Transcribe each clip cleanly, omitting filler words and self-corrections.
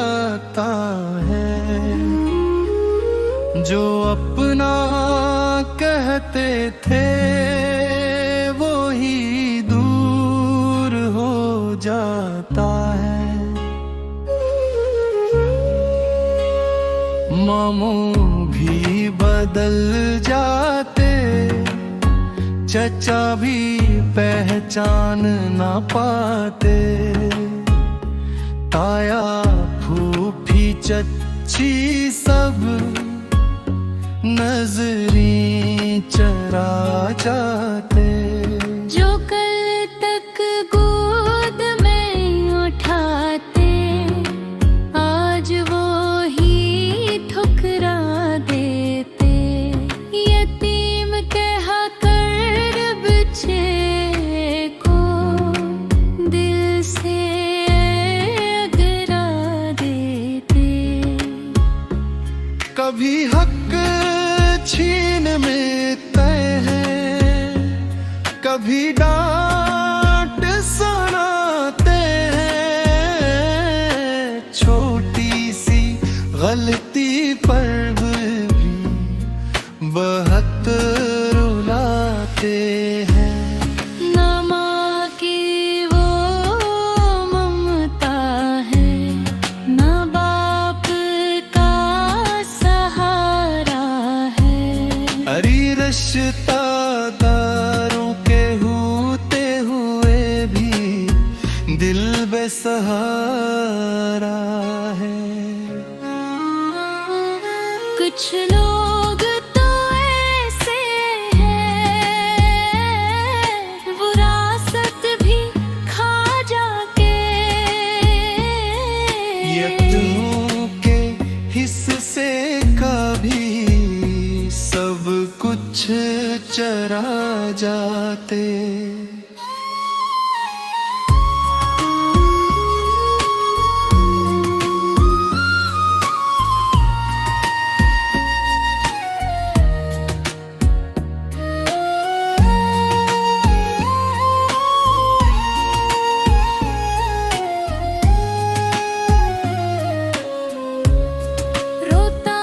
जाता है। जो अपना कहते थे वो ही दूर हो जाता है। मामू भी बदल जाते, चचा भी पहचान ना पाते। ताया फूफी चच्ची सब नजरी चरा जाते। जो कल तक गोद में उठाते आज वो ही ठुकरा देते। यतीम कह कर बच्चे को दिल से अगरा देते। कभी हक छीन में तय है, कभी डांट सुनाते हैं। छोटी सी गलती पर भी बहुत रुलाते हैं। ना माँ की वो ममता है, ना बाप का सहारा है। अरे रिश्तेदारों के होते हुए भी दिल बेसहारा है। कुछ लोग तो ऐसे हैं विरासत भी खा जाके। यत्नों के हिस्से का भी सब कुछ चरा जाते। रोता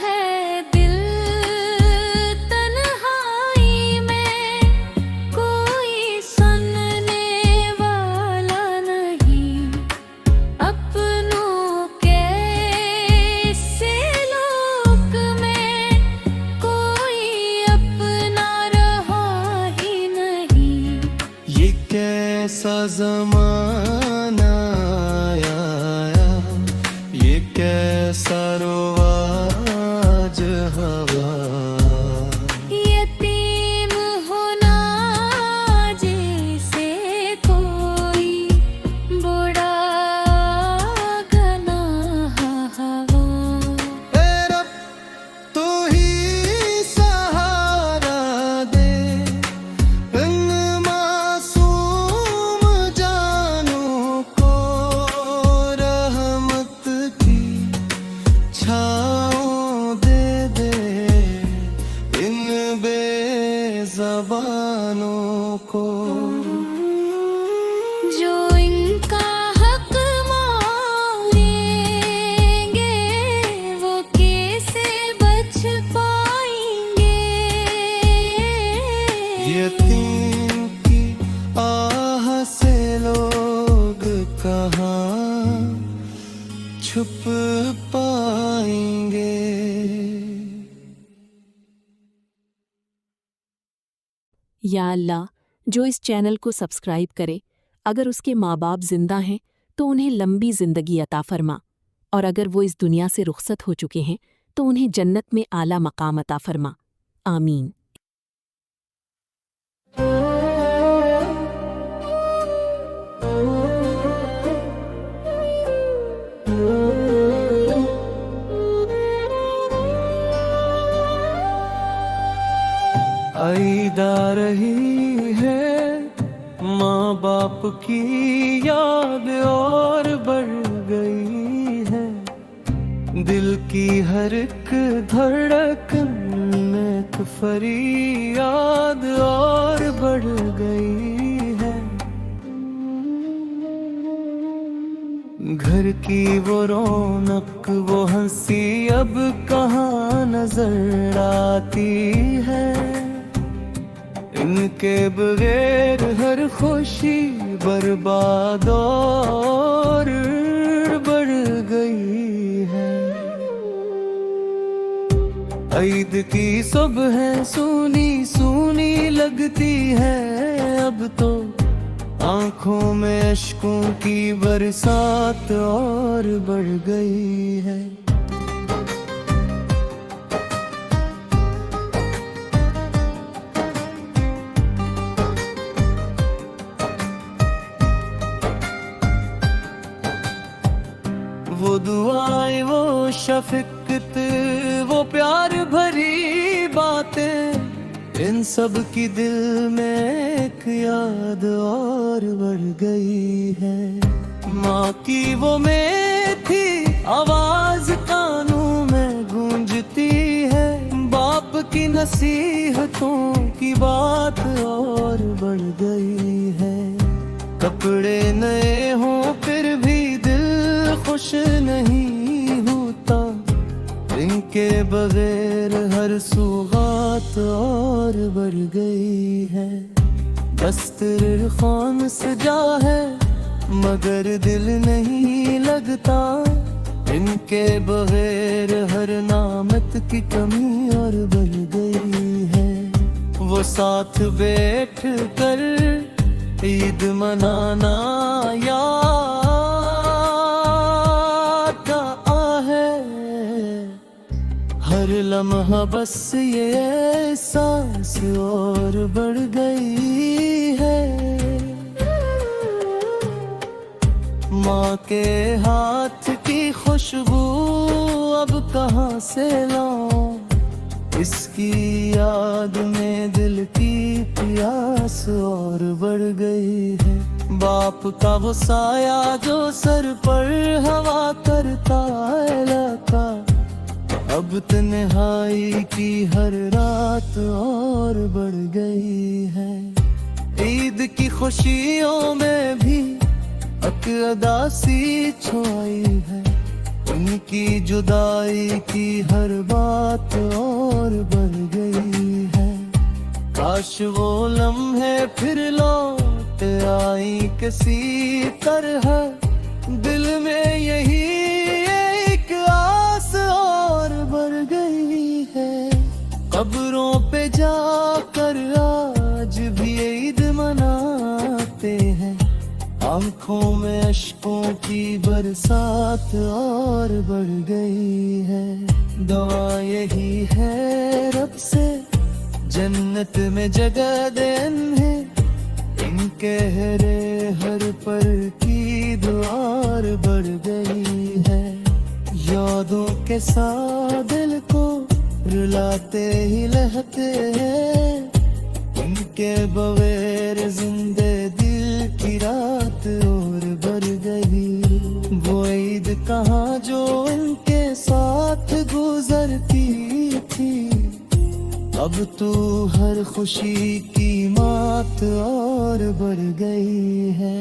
है दिल तन्हाई में, कोई सुनने वाला नहीं। अपनों के से लोक में कोई अपना रहा ही नहीं। ये कैसा ज़माना आया, ये कैसा रवाज हवा। यतीम होना जैसे कोई बड़ा गुनाह हवा। ए रब तू ही सहारा दे इन मासूम जानों को। रहमत की छाँव दे दे इन बेज़बानों को। जो इनका हक मांगेंगे वो कैसे बच पाएंगे। यतीम की आह से लोग कहाँ छुप पाएंगे। या अल्लाह, जो इस चैनल को सब्सक्राइब करे, अगर उसके माँ बाप जिंदा हैं तो उन्हें लंबी जिंदगी अता फरमा, और अगर वो इस दुनिया से रुखसत हो चुके हैं तो उन्हें जन्नत में आला मकाम अता फरमा। आमीन। आईदा रही है माँ बाप की याद और बढ़ गई है। दिल की हर एक धड़कन में एक फरियाद और बढ़ गई है। घर की वो रौनक, वो हंसी अब कहाँ नजर आती है। इनके बगैर हर खुशी बर्बाद और बढ़ गई है। ईद की सुबह सूनी सूनी लगती है, अब तो आंखों में अश्कों की बरसात और बढ़ गई है। वो दुआएं, वो शफकत, वो प्यार भरी बातें, इन सब की दिल में एक याद और बढ़ गई है। माँ की वो मीठी आवाज कानों में गूंजती है, बाप की नसीहतों की बात और बढ़ गई है। कपड़े नए हों फिर भी दिल खुश नहीं होता, इनके बगैर हर सौगात और बढ़ गई है। दस्तरखान सजा है मगर दिल नहीं लगता, इनके बगैर हर नामत की कमी और बढ़ गई है। वो साथ बैठ कर ईद मनाना याद है, हर लम्हा बस ये एहसास और बढ़ गई है। माँ के हाथ की खुशबू अब कहाँ से लाऊं, इसकी याद में दिल की प्यास और बढ़ गई है। बाप का वो साया जो सर पर हवा करता है लगा, अब तन्हाई की हर रात और बढ़ गई है। ईद की खुशियों में भी उदासी छाई है, उनकी जुदाई की हर बात और बढ़ गई है। काश वो लम्हे फिर लौट आई किसी तरह, दिल में यही एक आस और बढ़ गई है। कब्रों पे जाकर आज भी ईद मनाते हैं, आंखों में अश्कों की बरसात और बढ़ गई है। दुआ यही है रब से जन्नत में जगह दे इन्हें, इनके हर पर की दुआ और बढ़ गई है। यादों के साथ दिल को रुलाते ही लहते हैं, इनके बगैर जिंदे दिल की रात और बढ़ गई। वो ईद कहाँ जो इनके साथ गुजरती थी, अब तो हर खुशी की मात और बढ़ गई है।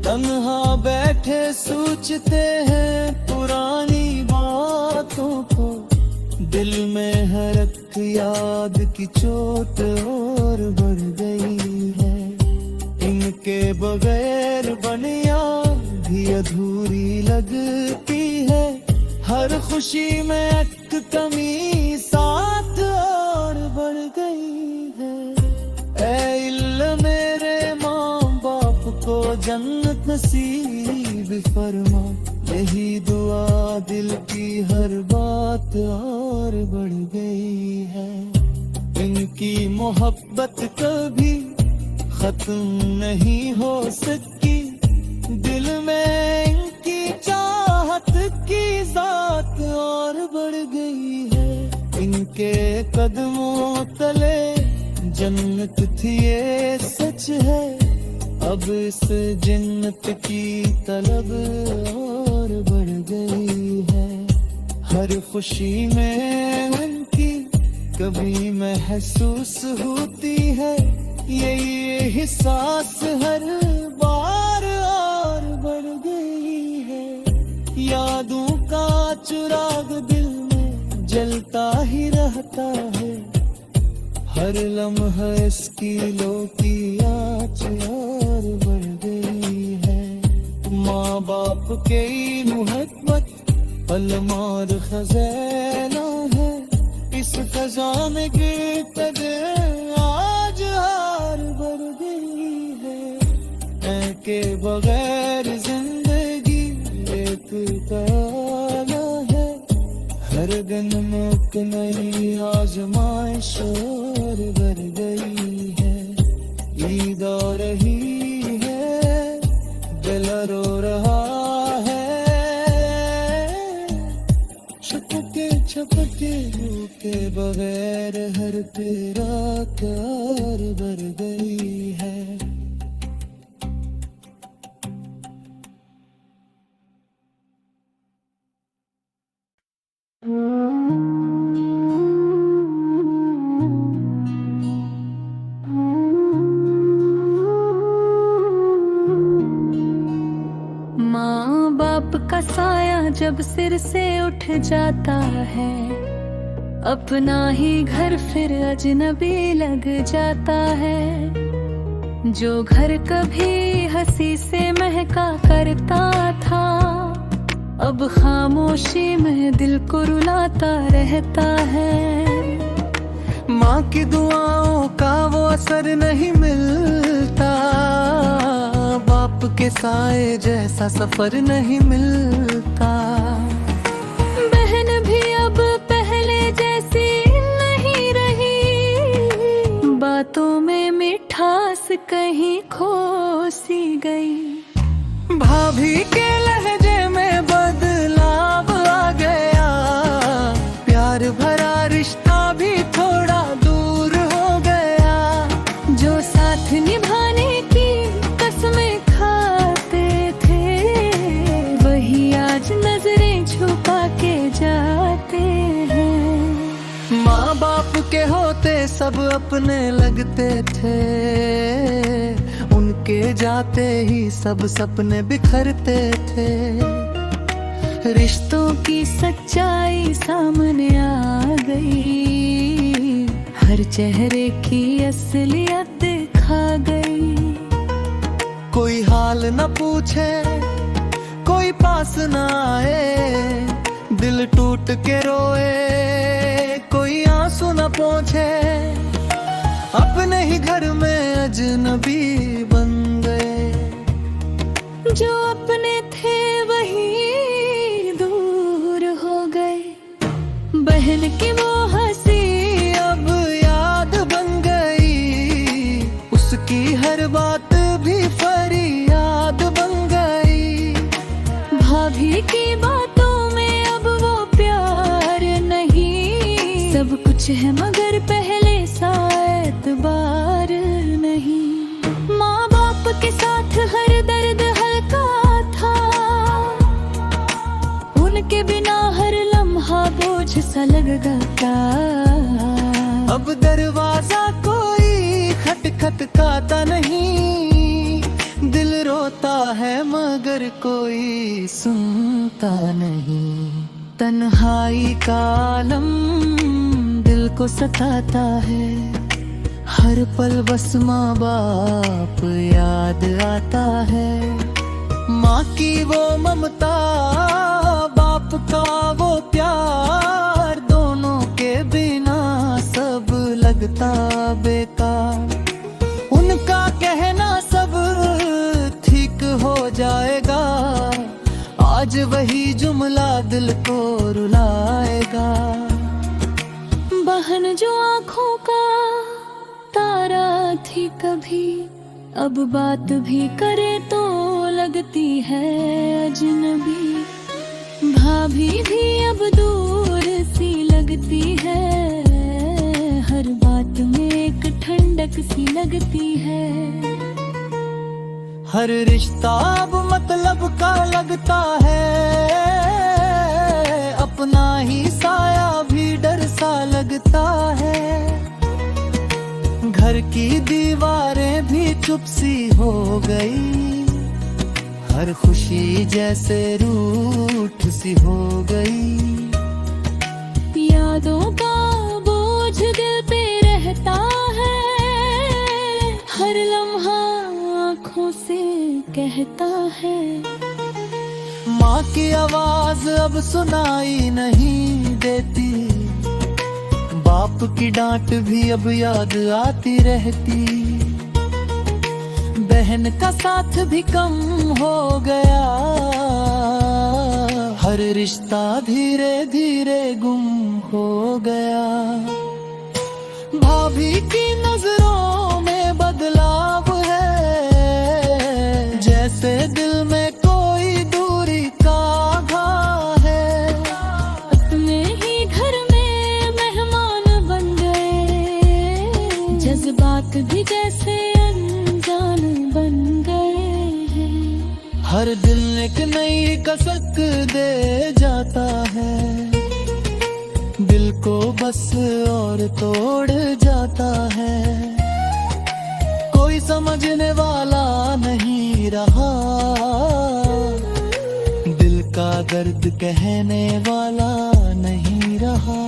तन्हा बैठे सोचते हैं पुरानी बातों को, दिल में हरक याद की चोट और बढ़ गई है। इनके बगैर बनिया भी अधूरी लगती है, हर खुशी में एक कमी साथ और बढ़ गई है। ऐ इल्ल मेरे माँ बाप को जन्नत नसीब फरमा, यही दुआ दिल की हर बात और बढ़ गई है। इनकी मोहब्बत कभी खत्म नहीं हो सकी, दिल में इनकी चाहत की जात और बढ़ गई है। इनके कदमों तले जन्नत थी ये सच है, अब इस जन्नत की तलब और बढ़ गई है। हर खुशी में उनकी कभी महसूस होती है, यही एहसास हर बार और बढ़ गई है। यादों का चिराग दिल में जलता ही रहता है, हर लम्हा इसकी लो की आँच और बढ़ गई है। माँ बाप के मोहब्बत पलमार खजाना है, इस खजाने की कदर आज हार बढ़ गई है। के बगैर जिंदगी एक ताला है, हर दिन में एक नई आजमाइश और बढ़ गई है। ईद आ रही है, दिल रो रहा है, छपके छपके के बगैर हर तेरा प्यार बढ़ गई है। माँ बाप का साया जब सिर से उठ जाता है, अपना ही घर फिर अजनबी लग जाता है। जो घर कभी हंसी से महका करता था, अब खामोशी में दिल को रुलाता रहता है। माँ की दुआओं का वो असर नहीं मिलता, बाप के साए जैसा सफर नहीं मिलता। बहन भी अब पहले जैसी नहीं रही, बातों में मिठास कहीं खो सी गई। भाभी के लहजे में बदलाव आ गया, प्यार भरा रिश्ता भी थोड़ा दूर हो गया। जो साथ निभाने की कसमें खाते थे, वही आज नजरें छुपा के जाते हैं। माँ बाप के होते सब अपने लगते थे, उनके जाते ही सब सपने बिखरते थे। रिश्तों की सच्चाई सामने आ गई, हर चेहरे की असलियत दिखा गई। कोई हाल न पूछे, कोई पास न आए, दिल टूट के रोए, कोई आंसू न पहुँचे। अपने ही घर में अजनबी बन गए, जो अपने थे वही दूर हो गए। बहन की वो हंसी अब याद बन गई, उसकी हर बात भी फरियाद बन गई। भाभी की बातों में अब वो प्यार नहीं, सब कुछ है मगर पहले सा एतबार नहीं। माँ बाप के साथ हर दर्द हल्का था, उनके बिना हर लम्हा बोझ सा लगता था। अब दरवाजा कोई खटखटाता नहीं, दिल रोता है मगर कोई सुनता नहीं। तन्हाई का आलम दिल को सताता है, हर पल बस माँ बाप याद आता है। माँ की वो ममता, बाप का वो प्यार, दोनों के बिना सब लगता बेकार। उनका कहना सब ठीक हो जाएगा, आज वही जुमला दिल को रुलाएगा। बहन जो आँखों का तारा थी कभी, अब बात भी करे तो लगती है अजनबी। भाभी भी अब दूर सी लगती है, हर बात में एक ठंडक सी लगती है। हर रिश्ता अब मतलब का लगता है, अपना ही साया भी डर सा लगता है। घर की दीवारें भी चुप सी हो गई, हर खुशी जैसे रूठ सी हो गई। यादों का बोझ दिल पे रहता है, हर लम्हा आँखों से कहता है। माँ की आवाज अब सुनाई नहीं देती, बाप की डांट भी अब याद आती रहती। बहन का साथ भी कम हो गया, हर रिश्ता धीरे धीरे गुम हो गया। भाभी की नजरों में बदलाव है, जैसे दिल में कोई दूरी का घा है। अपने ही घर में मेहमान बन गए, जज्बात भी जैसे अनजान बन गए हैं। हर दिल एक नई कसक दे जाता है, दिल को बस और तोड़ जाता है। कोई समझने वाला नहीं रहा, दिल का दर्द कहने वाला नहीं रहा।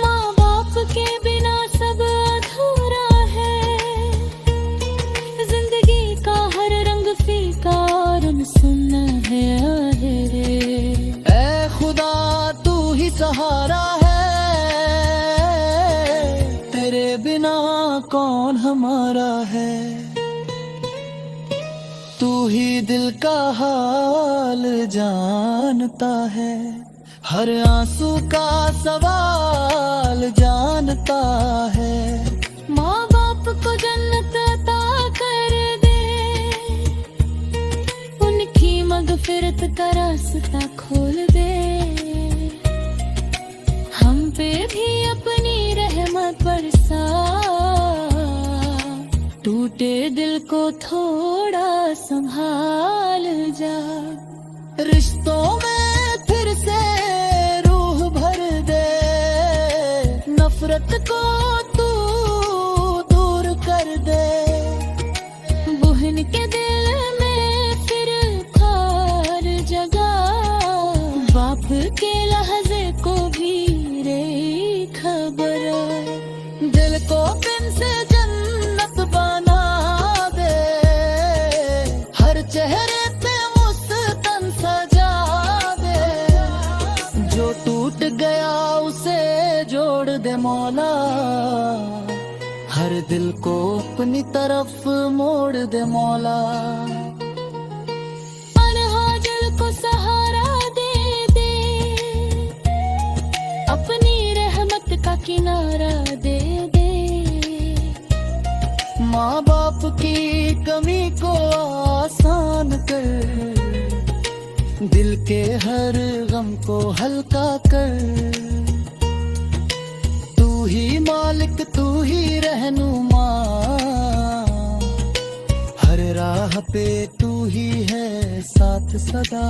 माँ बाप के बिना सब अधूरा है, जिंदगी का हर रंग फीका और सुनना है रे। ऐ खुदा तू ही सहारा है, तेरे बिना कौन हमारा है। तू ही दिल का हाल जानता है, हर आंसू का सवाल जानता है। माँ बाप को जन्नत अता कर दे, उनकी मगफिरत का रास्ता खोल दे। हम पे भी अपनी रहमत बरसा, टूटे दिल को थोड़ा संभाल जा। रिश्तों में फिर से रूह भर दे, नफरत को तू दूर कर दे। बहन के दिल में फिर खार जगा, बाप के लहजे को भी रे खबर। दिल को फिर से जन्नत बना दे, हर चेहरे पे मुस्कान सजा दे। जो टूट गया उसे जोड़ दे मौला, हर दिल को अपनी तरफ मोड़ दे मौला। अनहाजल को सहारा दे दे, अपनी रहमत का किनारा दे दे। माँ बाप की कमी को आसान कर, दिल के हर गम को हल्का कर। तू ही मालिक तू ही रहनुमा, हर राह पे तू ही है साथ सदा।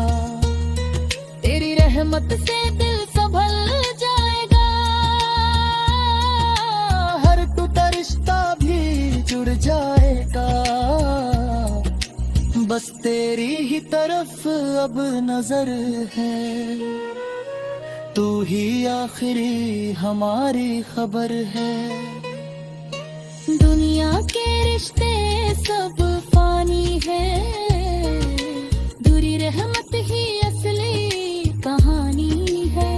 तेरी रहमत से दिल संभल जाएगा, हर टूटा रिश्ता भी जुड़ जाएगा। बस तेरी ही तरफ अब नजर है, तू ही आखिरी हमारी खबर है। दुनिया के रिश्ते सब फानी है, दूरी रहमत ही असली कहानी है।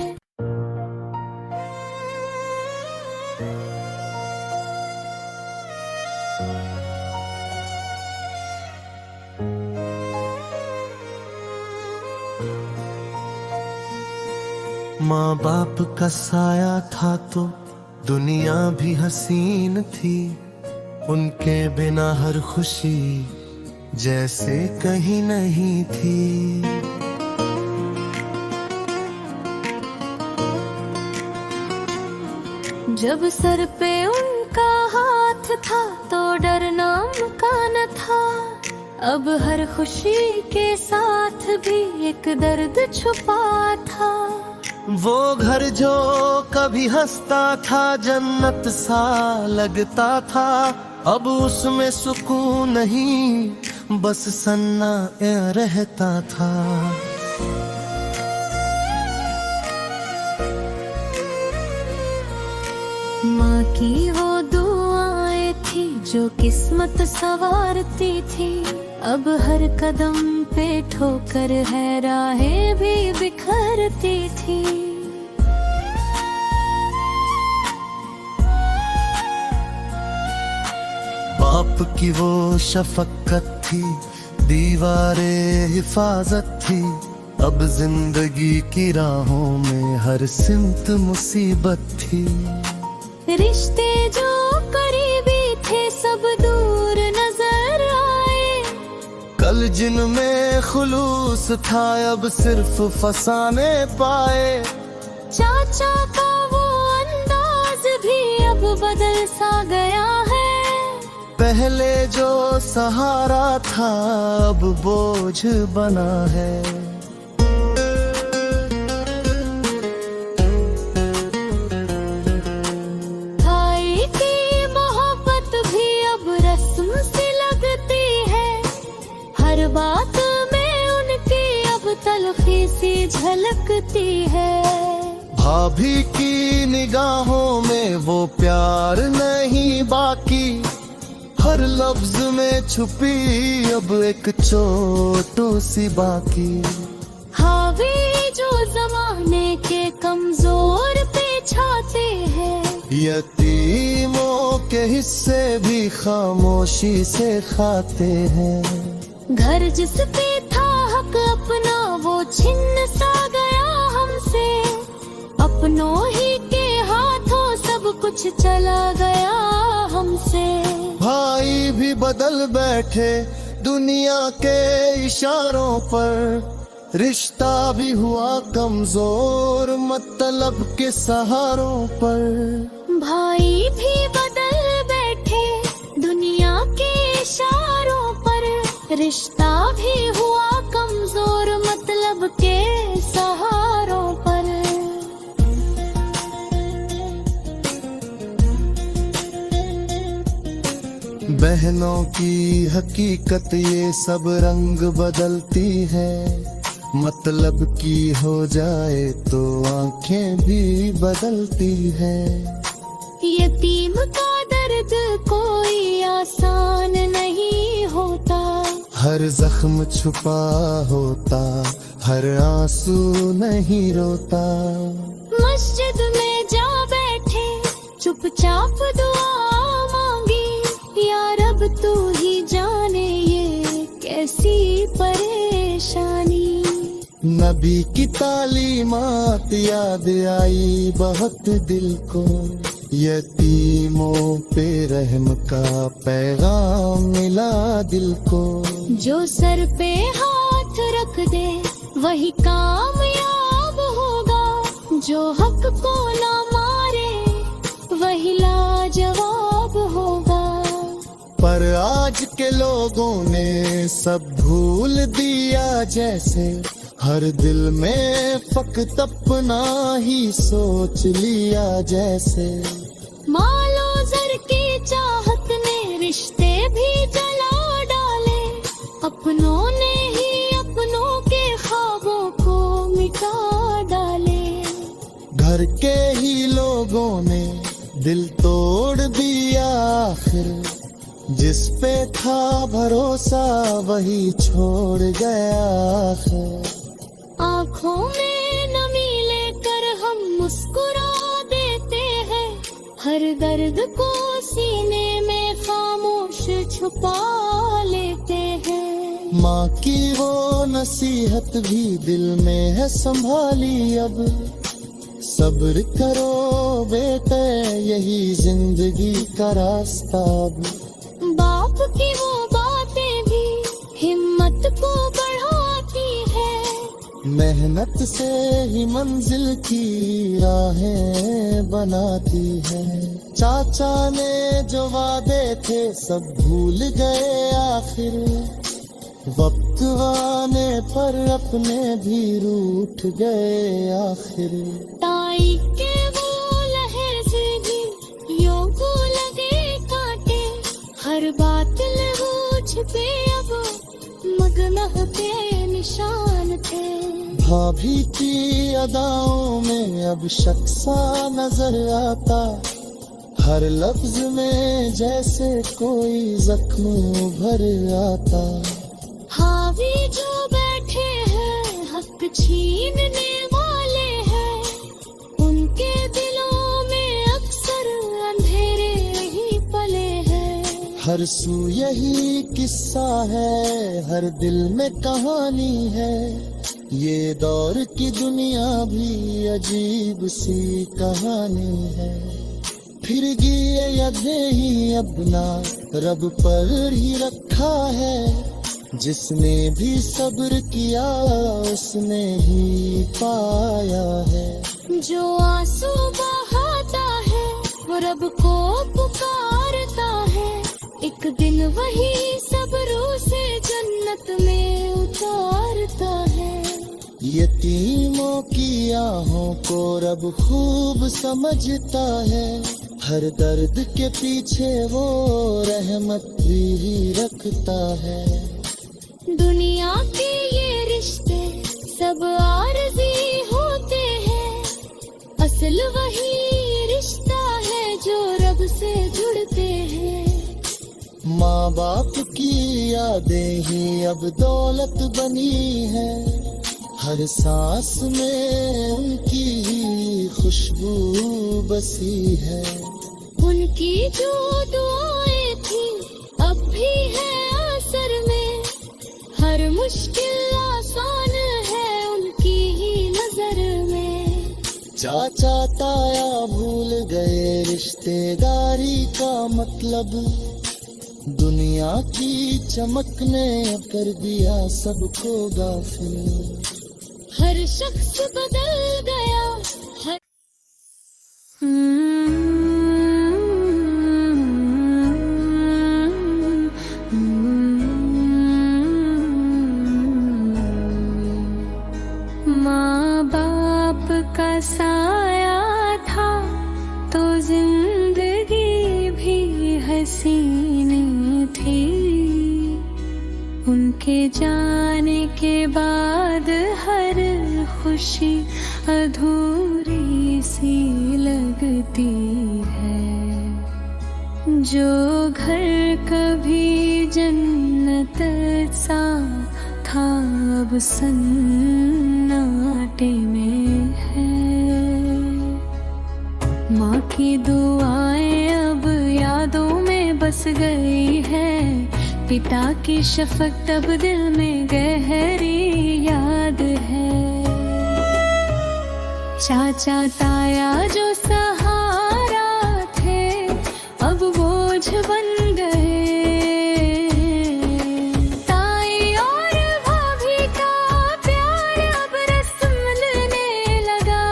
माँ बाप का साया था तो दुनिया भी हसीन थी, उनके बिना हर खुशी जैसे कहीं नहीं थी। जब सर पे उनका हाथ था तो डर नाम का न था, अब हर खुशी के साथ भी एक दर्द छुपा था। वो घर जो कभी हंसता था जन्नत सा लगता था, अब उसमें सुकून नहीं बस सन्ना रहता था। माँ की वो दुआएं थी जो किस्मत संवारती थी, अब हर कदम पे ठोकर है राहें भी बिखरती थी। बाप की वो शफकत थी, दीवारे हिफाजत थी, अब जिंदगी की राहों में हर सिमत मुसीबत थी। रिश्ते जो करीबी थे सब दूर नजर आए, कल जिनमें खुलूस था अब सिर्फ फसाने पाए। चाचा का वो अंदाज भी अब बदल सा गया है, पहले जो सहारा था अब बोझ बना है। भाई की मोहब्बत भी अब रस्म सी लगती है, हर बात में उनकी अब तलखी सी झलकती है। भाभी की निगाहों में वो प्यार नहीं बाकी, हर लफ्ज में छुपी अब एक चोटू सी बाकी। हावी जो जमाने के कमजोर पे छाते हैं, यतीमों के हिस्से भी खामोशी से खाते हैं। घर जिस पे था हक अपना वो छिन्न सा गया हमसे, अपनों ही के हाथों सब कुछ चला गया हमसे। भाई भी बदल बैठे दुनिया के इशारों पर, रिश्ता भी हुआ कमजोर मतलब के सहारों पर। भाई भी बदल बैठे दुनिया के इशारों पर, रिश्ता भी हुआ कमजोर मतलब के सहारों पर। बहनों की हकीकत ये सब रंग बदलती है, मतलब की हो जाए तो आंखें भी बदलती है। यतीम का दर्द कोई आसान नहीं होता, हर जख्म छुपा होता, हर आंसू नहीं रोता। मस्जिद में जा बैठे चुपचाप दुआ मांगी, या रब तू ही जाने ये कैसी परेशानी। नबी की तालीमात याद आई बहुत दिल को, यतीमों पे रहम का पैगाम मिला दिल को। जो सर पे हाथ रख दे वही कामयाब होगा, जो हक को ना मारे वही लाजवाब होगा। पर आज के लोगों ने सब भूल दिया जैसे, हर दिल में फकत अपना ही सोच लिया जैसे। मालो जर की चाहत ने रिश्ते भी जला डाले, अपनों ने ही अपनों के ख्वाबों को मिटा डाले। घर के ही लोगों ने दिल तोड़ दिया आखिर, जिस पे था भरोसा वही छोड़ गया आखिर। आँखों में नमी लेकर हम मुस्कुरा देते हैं, हर दर्द को सीने में खामोश छुपा लेते हैं। माँ की वो नसीहत भी दिल में है संभाली अब, सब्र करो बेटे यही जिंदगी का रास्ता अब। बाप की वो बातें भी हिम्मत को बढ़ाती है, मेहनत से ही मंजिल की राहें बनाती है। चाचा ने जो वादे थे सब भूल गए आखिर, वक्त आने पर अपने भी रूठ गए आखिर। ताई के वो लहर से भी यूं को लगे कांटे, हर बात लहू छिपे अब सुलह के निशान थे। भाभी की अदाओं में अब शक सा नजर आता, हर लफ्ज में जैसे कोई जख्म भर आता। हावी जो बैठे हैं हक छीनने वाले हैं, उनके दिलों में अक्सर अंधेरे ही पले हैं। हर सू यही किस्सा है, हर दिल में कहानी है, ये दौर की दुनिया भी अजीब सी कहानी है। फिर गिए यदे ही अपना रब पर ही रखा है, जिसने भी सब्र किया उसने ही पाया है। जो आंसू बहाता है वो रब को पुकारता है, एक दिन वही सब्रों से जन्नत में उतारता है। यतीमों की आहों को रब खूब समझता है, हर दर्द के पीछे वो रहमत भी रखता है। दुनिया के ये रिश्ते सब आरज़ी होते हैं, असल वही रिश्ता है जो रब से जुड़ते हैं। माँ बाप की यादें ही अब दौलत बनी है, हर सांस में उनकी ही खुशबू बसी है। उनकी जो दुआएं थी अब भी है असर में, हर मुश्किल आसान है उनकी ही नजर में। चाचा ताया भूल गए रिश्तेदारी का मतलब, दुनिया की चमक ने कर दिया सबको गाफिल। हर शख्स बदल गया हर माँ बाप का साया था तो जिंदगी भी हसीन थी, उनके जाने के बाद हर खुशी अधूरी सी लगती है। जो घर कभी जन्नत सा था अब सन्नाटे में है। माँ की दुआएं अब यादों में बस गई है, पिता की शफकत अब दिल में गहरी याद है। चाचा ताया जो सहारा थे अब बोझ बन गए, ताई और भाभी का प्यार अब रस्म लेने लगा।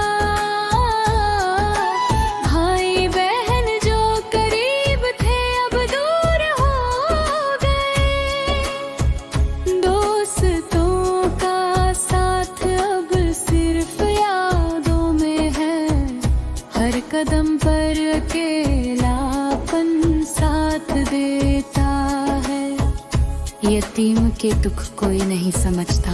भाई बहन जो करीब थे अब दूर हो गए, दोस्तों का साथ अब सिर्फ यादों में है, हर कदम पर अकेलापन साथ देता है। यतीम के दुख कोई नहीं समझता,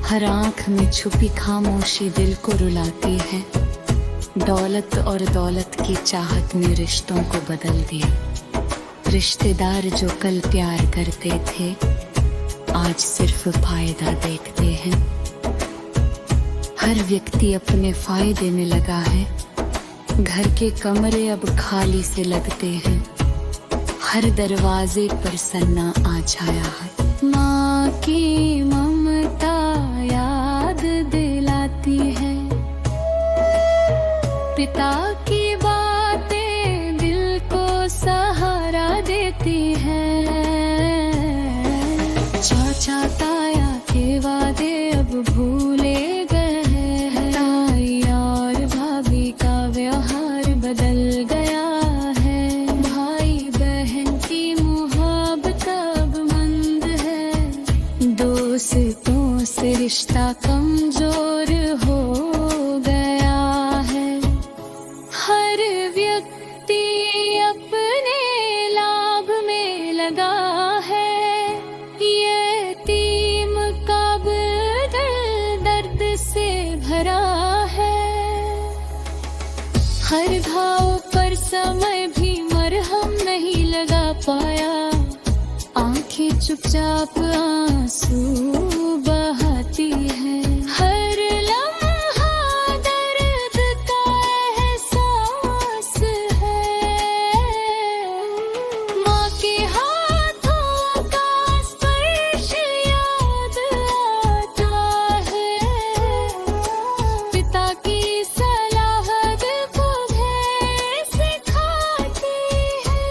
हर आंख में छुपी खामोशी दिल को रुलाती है। दौलत और दौलत की चाहत ने रिश्तों को बदल दिया, रिश्तेदार जो कल प्यार करते थे आज सिर्फ फायदा देखते हैं। हर व्यक्ति अपने फायदे में लगा है, घर के कमरे अब खाली से लगते हैं, हर दरवाजे पर सन्ना आ छाया है। माँ की ममता याद दिलाती है, पिता की बातें दिल को सहारा देती है। चाचा ताया के वादे अब भूले गए हैं, ताई और भाभी का व्यवहार बदल गया है। भाई बहन की मोहब्बत अब मंद है, दोस्तों से रिश्ता कमजोर हो गया है। हर घाव पर समय भी मरहम नहीं लगा पाया, आंखें चुपचाप आंसू बहाती है। हर लम्हा दर्द का एहसास है, माँ के हाथों का स्पर्श याद आता है, पिता की सलाह दिल को ढेर सिखाती है।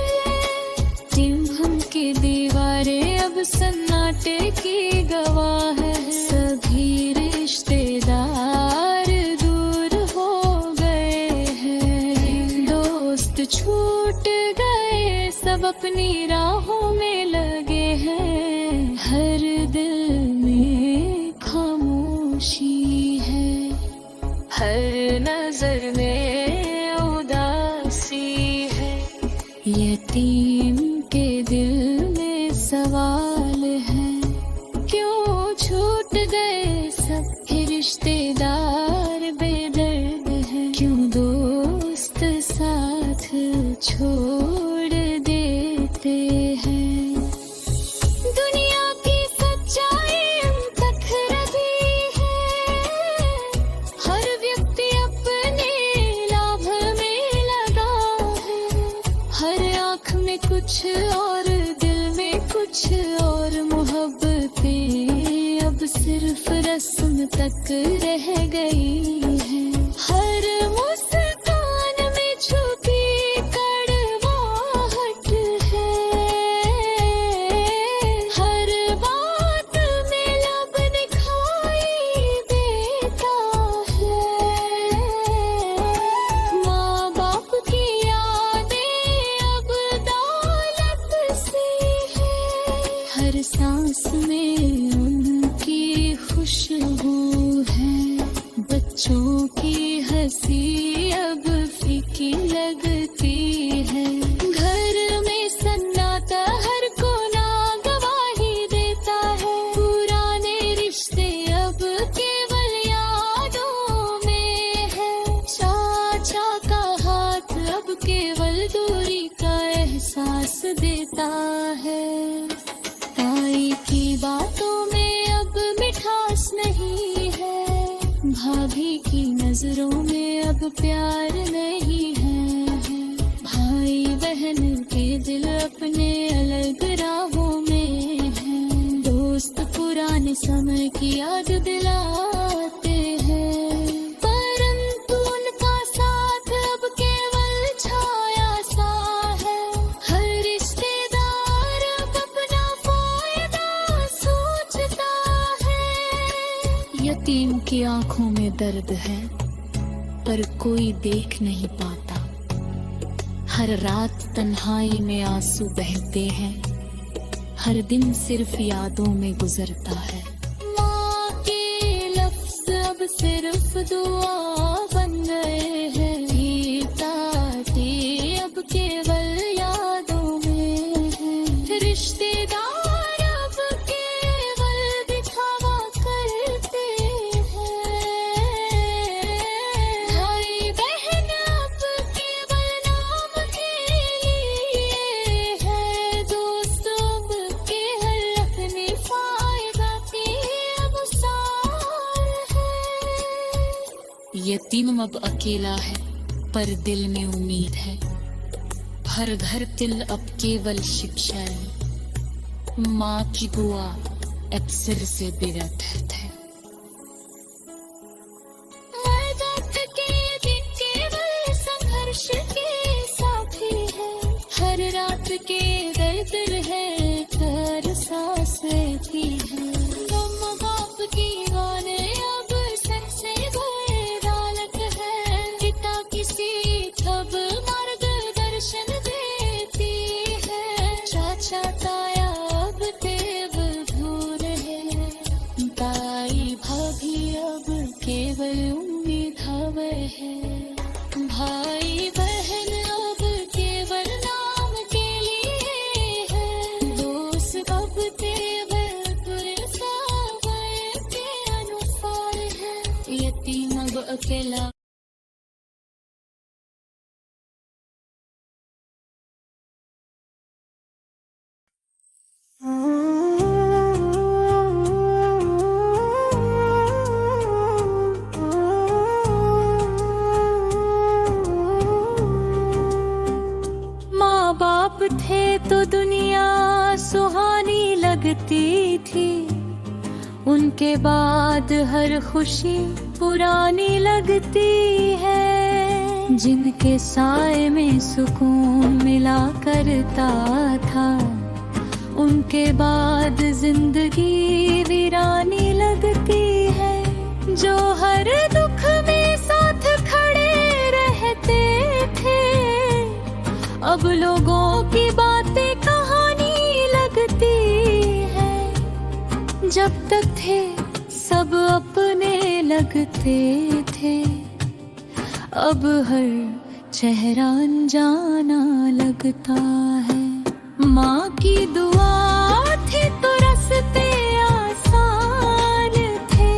टिम्भम की दीवारें अब सन्नाटे की गवाह है, सभी रिश्तेदार दूर हो गए हैं, दोस्त छूट गए, सब अपनी राहों में लगे हैं। हर दिल में खामोशी है, हर नजर में उदासी है। यतीम के दिल में सवाल है, क्यों छूट गए सब ये रिश्तेदार बेदर्द है, क्यों दोस्त साथ छोड़ देते हैं। दुनिया की सच्चाई हम तक रही है, हर व्यक्ति अपने लाभ में लगा है, हर आँख में कुछ और दिल में कुछ और, मोहब्बतें अब सिर्फ रस्म तक रह गई है। हर मुस्कान में छुपी कड़वाहट है, हर बात में लब दिखाई देता है। माँ बाप की यादें अब दौलत सी है, हर सांस में उनकी खुशबू है। बच्चों की हंसी अब फीकी लगती है, घर में सन्नाटा हर कोना गवाही देता है। पुराने रिश्ते अब केवल यादों में है, चाचा का हाथ अब केवल दूरी का एहसास देता है। ताई की बातों में अब मिठास नहीं है, भाभी की नजरों में अब प्यार नहीं है। भाई बहन के दिल अपने अलग राहों में हैं, दोस्त पुराने समय की याद दिलाते हैं, परंतु उनका साथ अब केवल छाया सा है। हर रिश्तेदार अब अपना फायदा सोचता है। यतीम की आंखों में दर्द है, पर कोई देख नहीं पाता, हर रात तन्हाई में आंसू बहते हैं, हर दिन सिर्फ यादों में गुजरता है। माँ के लफ्ज अब सिर्फ दुआ बन गए हैं, ताते अब केवल यादों में हैं, रिश्तेदार अब केवल दिखावा करते हैं, भाई बहन अब केवल नाम के लिए है, दोस्त अब केवल अपने फायदा के अनुसार है। यतीम अब अकेला है, पर दिल में उम्मीद है, हर घर तिल अब केवल शिक्षाएं, माँ की दुआ अब सिर से बिरत है। मदद के दिन केवल संघर्ष के साथी है, हर रात के दर्द है कर सांस लेती है। गम बाप की गाने अब सर से डालत है, पिता किसी तब मार्गदर्शन देती है, चाचा ताया अब देव दूर है, ताई भाभी अब केवल उम्मीद हवे है, भाई बहन अब केवल नाम के लिए है, दोस्त अब केवल पुरस्कार के अनुसार है। यतीम अब अकेला लगती थी, उनके बाद हर खुशी पुरानी लगती है। जिनके साए में सुकून मिला करता था, उनके बाद जिंदगी वीरानी लगती है। जो हर दुख में साथ खड़े रहते थे, अब लोगों की बातें कहानी लगती है। जब तक थे सब अपने लगते थे, अब हर चेहरा अनजाना लगता है। माँ की दुआ थी तो रास्ते आसान थे,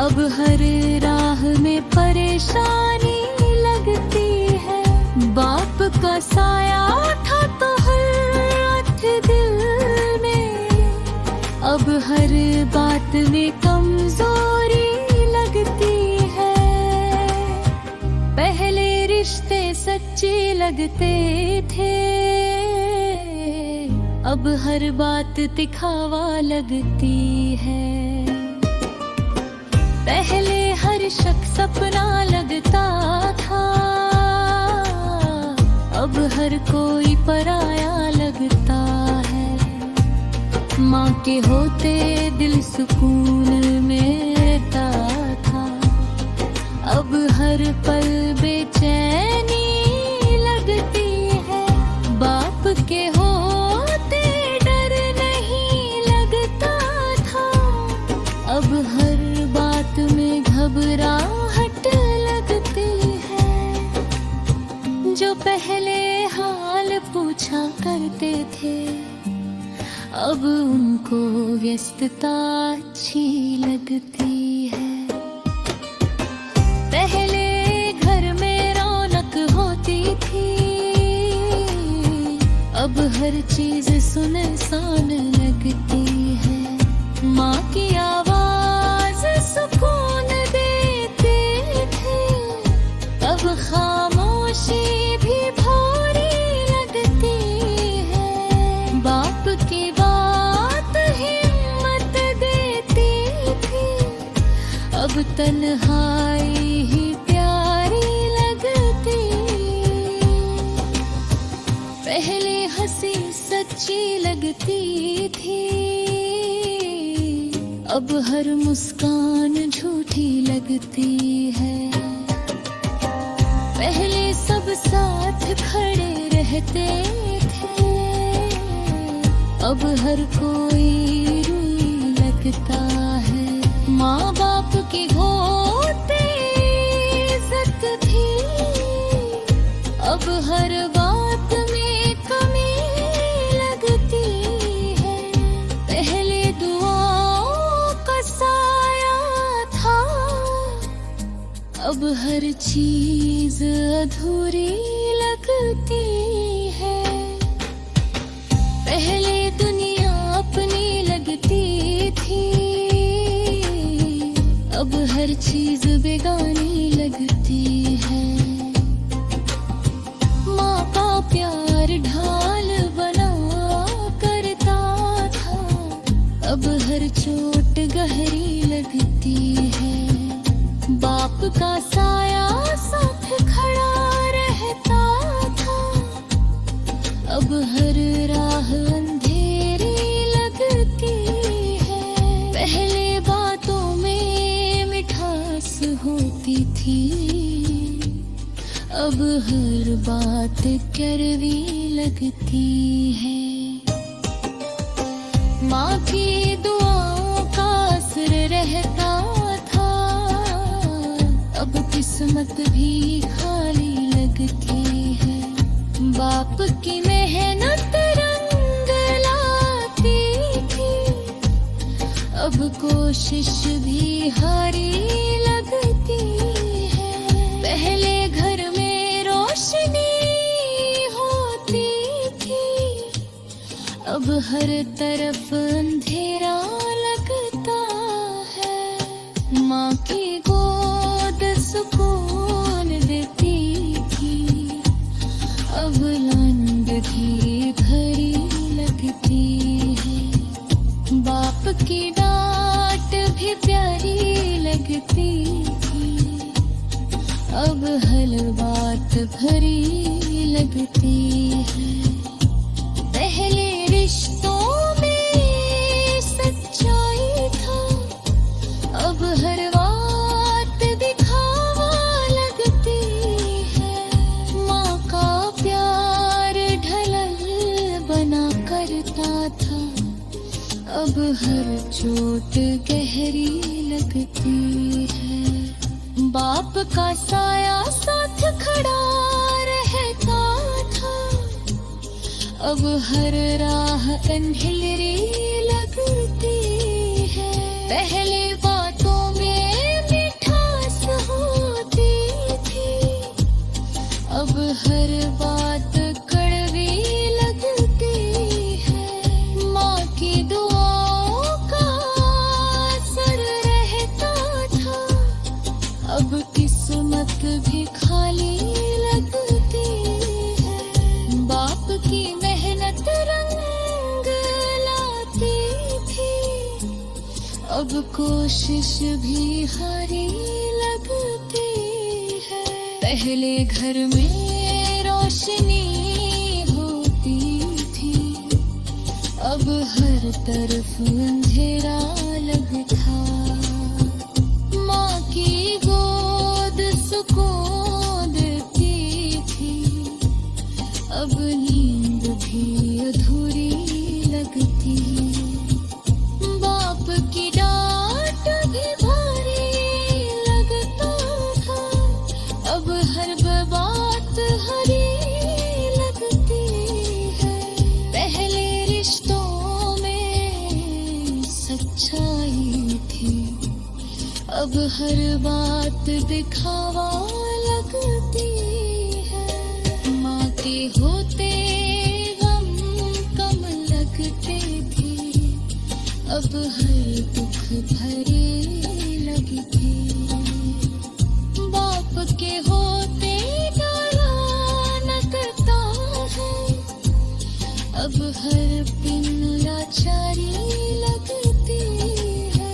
अब हर राह में परेशानी लगती है। बाप का साया था तो हर दिल में, अब हर बात में कमजोरी लगती है। पहले रिश्ते सच्चे लगते थे, अब हर बात दिखावा लगती है। पहले हर शख्स अपना लगता था, अब हर कोई पराया लगता है। माँ के होते दिल सुकून में रहता था, अब हर पल बेचैनी लगती है। बाप के होते डर नहीं लगता था, अब हर बात में घबराहट लगती है। जो पहले हाल पूछा करते थे, अब उनको व्यस्तता अच्छी लगती है। पहले घर में रौनक होती थी, अब हर चीज सुनसान लगती है। माँ की आवाज सुकून देते थे, अब खामोशी भी भारी लगती है। बाप की बात हिम्मत देती थी, अब तन्हाई ही प्यारी लगती। पहले हंसी सच्ची लगती थी, अब हर मुस्कान झूठी लगती है। पहले सब साथ खड़े रहते थे, अब हर कोई रूई लगता है। माँ बाप की होते इज्जत थी, अब हर बात में कमी लगती है। पहले दुआओं का साया था, अब हर चीज अधूरी लगती है। पहले दुनिया अपनी लगती थी, अब हर चीज बेगानी लगती है। माँ का प्यार ढाल बना करता था, अब हर चोट गहरी लगती है। बाप का साया साथ खड़ा रहता था, अब हर राह अंधेरी लगती है। पहले बातों में मिठास होती थी, अब हर बात कड़वी लगती है। माँ की दुआओं का असर रहता था, अब किस्मत भी खाली लगती है। बाप की मेहनत रंग लाती थी, अब कोशिश भी हारी लगती है। पहले घर में रोशनी होती थी, अब हर तरफ अंधेरा लगता है। माँ की गोद सुकून देती थी, अब लंदगी भरी लगती है। अब हर बात भरी लगती है। पहले रिश्तों में सच्चाई था, अब हर बात दिखावा लगती है। माँ का प्यार ढलल बना करता था, अब हर चोट गहरी लगती है। बाप का साया साथ खड़ा रहता था, अब हर राह अंधेरी लगती है। पहले बातों में मिठास होती थी, अब हर बात कड़वी लगती है। माँ की दुआओं का असर रहता था, अब किस्मत भी खाली लगती है। बाप की मेहनत रंग लाती थी, अब कोशिश भी हारी लगती है। पहले घर में रोशनी होती थी, अब हर तरफ अंधेरा लगता। माँ की गोद सुकून देती थी, अब नींद भी अधूरी लगती। बाप की डांट भी भारी लगता था, अब हर बात हरी लगती है। पहले रिश्तों में सच्चाई थी, अब हर बात दिखावा लगती है। माँ के होते गम कम लगते थे, अब हर दुख भरे लगते। बाप के होते डाला न करता है, अब हर पिन लाचारी लगती है।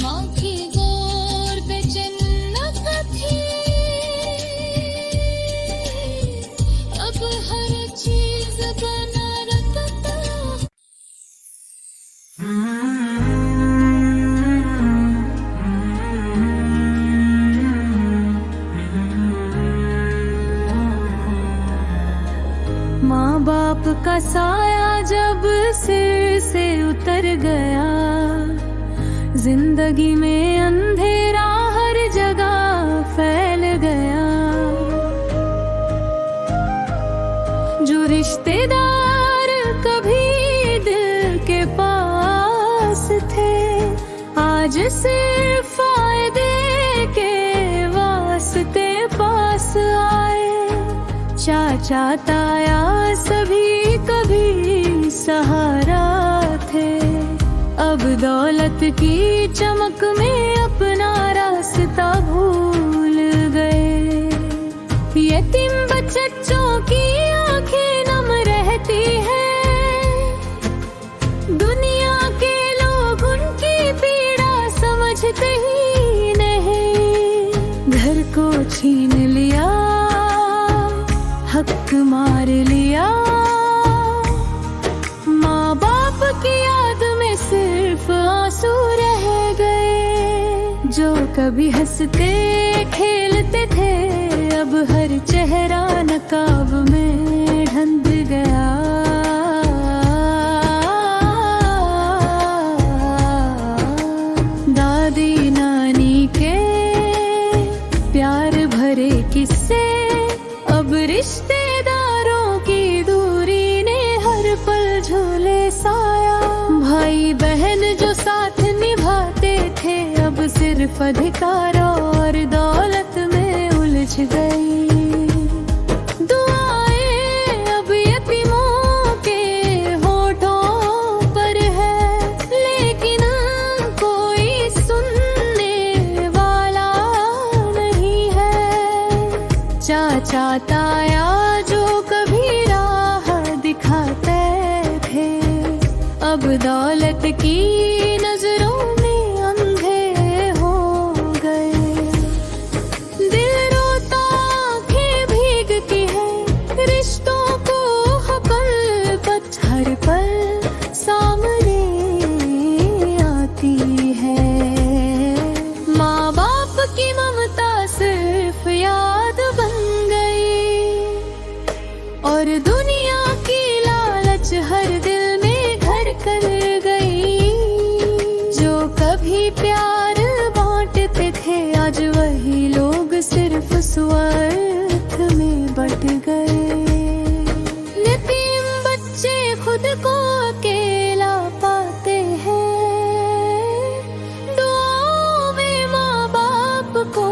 माँ की गोर पे जन्नत थी, अब हर चीज बना रखता। माँ बाप का साया जब सिर से उतर गया, जिंदगी में अंधेरा हर जगह फैल गया। जो रिश्तेदार कभी दिल के पास थे, आज सिर्फ फायदे के वास्ते पास आए। चाचा ताया सभी कभी सहारा थे, अब दौलत की चमक में अपना रास्ता भूल गए। यतीम बच्चों की आंखें नम रहती हैं, दुनिया के लोग उनकी पीड़ा समझते ही नहीं। घर को छीन लिया, हक मार लिया, माँ बाप की याद में सिर्फ आंसू रह गए। जो कभी हंसते खेलते थे, अब हर चेहरा नकाब में ढंध गया। दादी नानी के प्यार भरे किस्से, अब रिश्तेदारों की दूरी ने हर पल झूले साया। भाई बहन जो साथ निभाते थे, अब सिर्फ अधिकार और दौलत में उलझ गई। दुआएं अब यतीमों के होठों पर है, लेकिन कोई सुनने वाला नहीं है। चाचा ताया जो कभी राह दिखाते थे, अब दौलत की नजरों में अंधे हो गए। दिल रो सिर्फ याद बन गई। और दुनिया की लालच हर दिल में घर कर गई। जो कभी प्यार बांटते थे आज वही लोग सिर्फ स्वार्थ में बट गए। यतीम बच्चे खुद को अकेला पाते हैं, दुआओं में माँ बाप को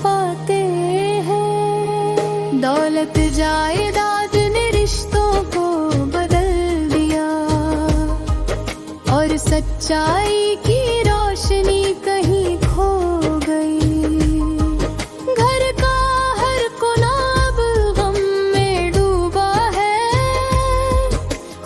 पाते हैं। दौलत जायदाद ने रिश्तों को बदल दिया और सच्चाई की रोशनी कहीं खो गई। घर का हर कोना अब गम में डूबा है।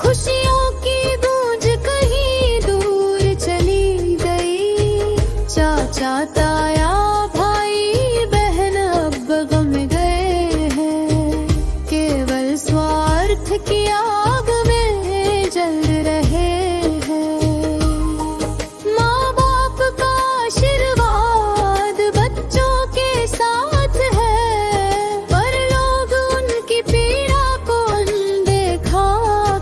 खुशियों की गूंज कहीं दूर चली गई। चाचा ताया भाई बहन अब गम गए हैं। केवल स्वार्थ की आग में जल रहे हैं। माँ बाप का आशीर्वाद बच्चों के साथ है, पर लोग उनकी पीड़ा को अनदेखा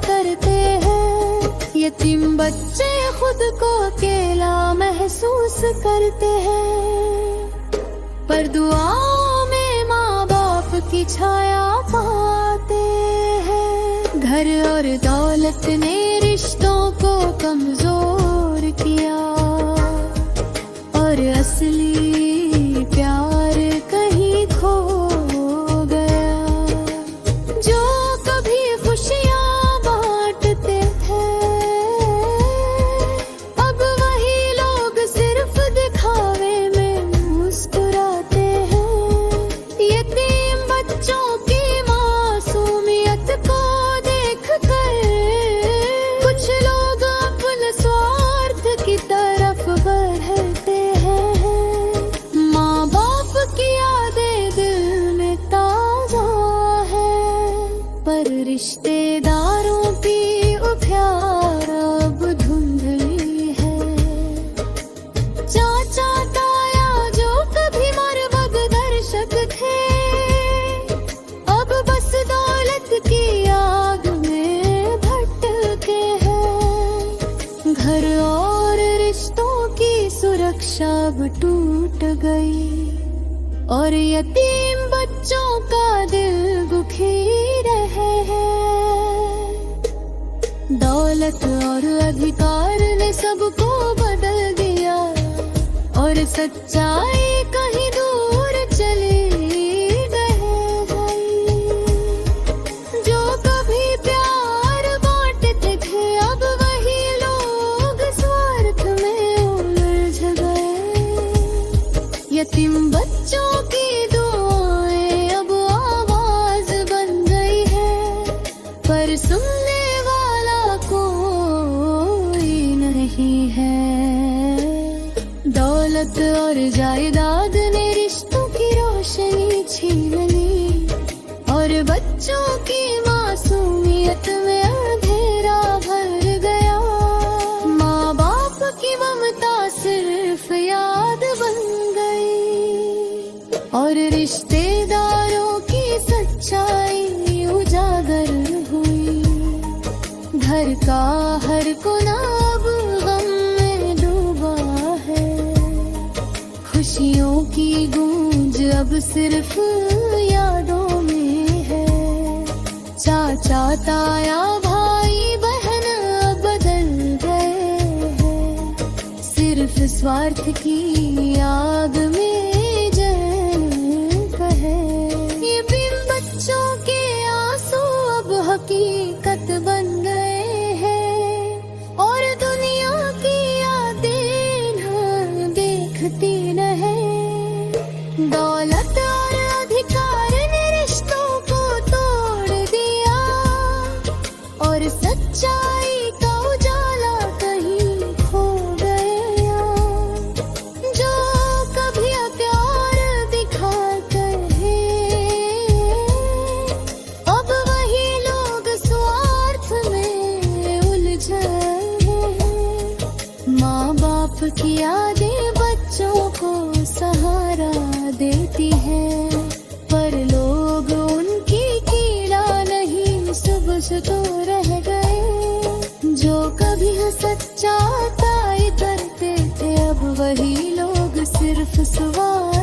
करते हैं। यतीम बच्चे खुद को अकेला महसूस करते हैं, पर दुआओं में माँ बाप की छाया पाते हैं। घर और दौलत ने रिश्तों को कमजोर किया और असली प्यार कहीं खो गया। जो कभी खुशियाँ बांटते थे अब वही लोग सिर्फ दिखावे में मुस्कुराते हैं। यतीम बच्चों की मासूमियत को देखकर कुछ लोग अपने स्वार्थ की तरफ बढ़ते हैं। माँ बाप की यादें दिल में ताजा है, पर रिश्तेदारों की प्यार अब धुंधली है। चाचा ताया जो कभी मरबग दर्शक थे अब बस दौलत की आग में भटके हैं। घर और रिश्तों की सुरक्षा अब टूट गई और यतीम बच्चों का दिल दुखी रहे हैं। दौलत और अधिकार ने सबको बदल दिया और सच्चाई कहीं दूर चली गई। जो कभी प्यार बांटते थे अब वही लोग स्वार्थ में उलझ गए। यतीम बच्चों की दुआएं अब आवाज बन गई है, पर सुनने वाला कोई नहीं है। दौलत और जायदाद ने रिश्तों की रोशनी छीन ली और बच्चों की मासूमियत में अंधेरा भर गया। माँ बाप की ममता सिर्फ याद बन गई और रिश्तेदारों की सच्चाई उजागर हुई। घर का हर कोना अब गम में डूबा है। खुशियों की गूंज अब सिर्फ यादों में है। चाचा ताया भाई बहन अब बदल गए हैं। सिर्फ स्वार्थ की आग में जल कहे। ये बिन बच्चों के आंसू अब हकीकत बन गए हैं और दुनिया की यादें न देखती रहे। दौलत और अधिकार ने रिश्तों को तोड़ दिया और सच्चाई का उजाला कहीं खो गया। जो कभी प्यार दिखाकर अब वही लोग स्वार्थ में उलझे। माँ बाप की यादें बच्चों को सहारा देती है, पर लोग उनकी कीड़ा नहीं सुबह से तो रह गए। जो कभी सच्चा ताई करते थे, अब वही लोग सिर्फ सवाल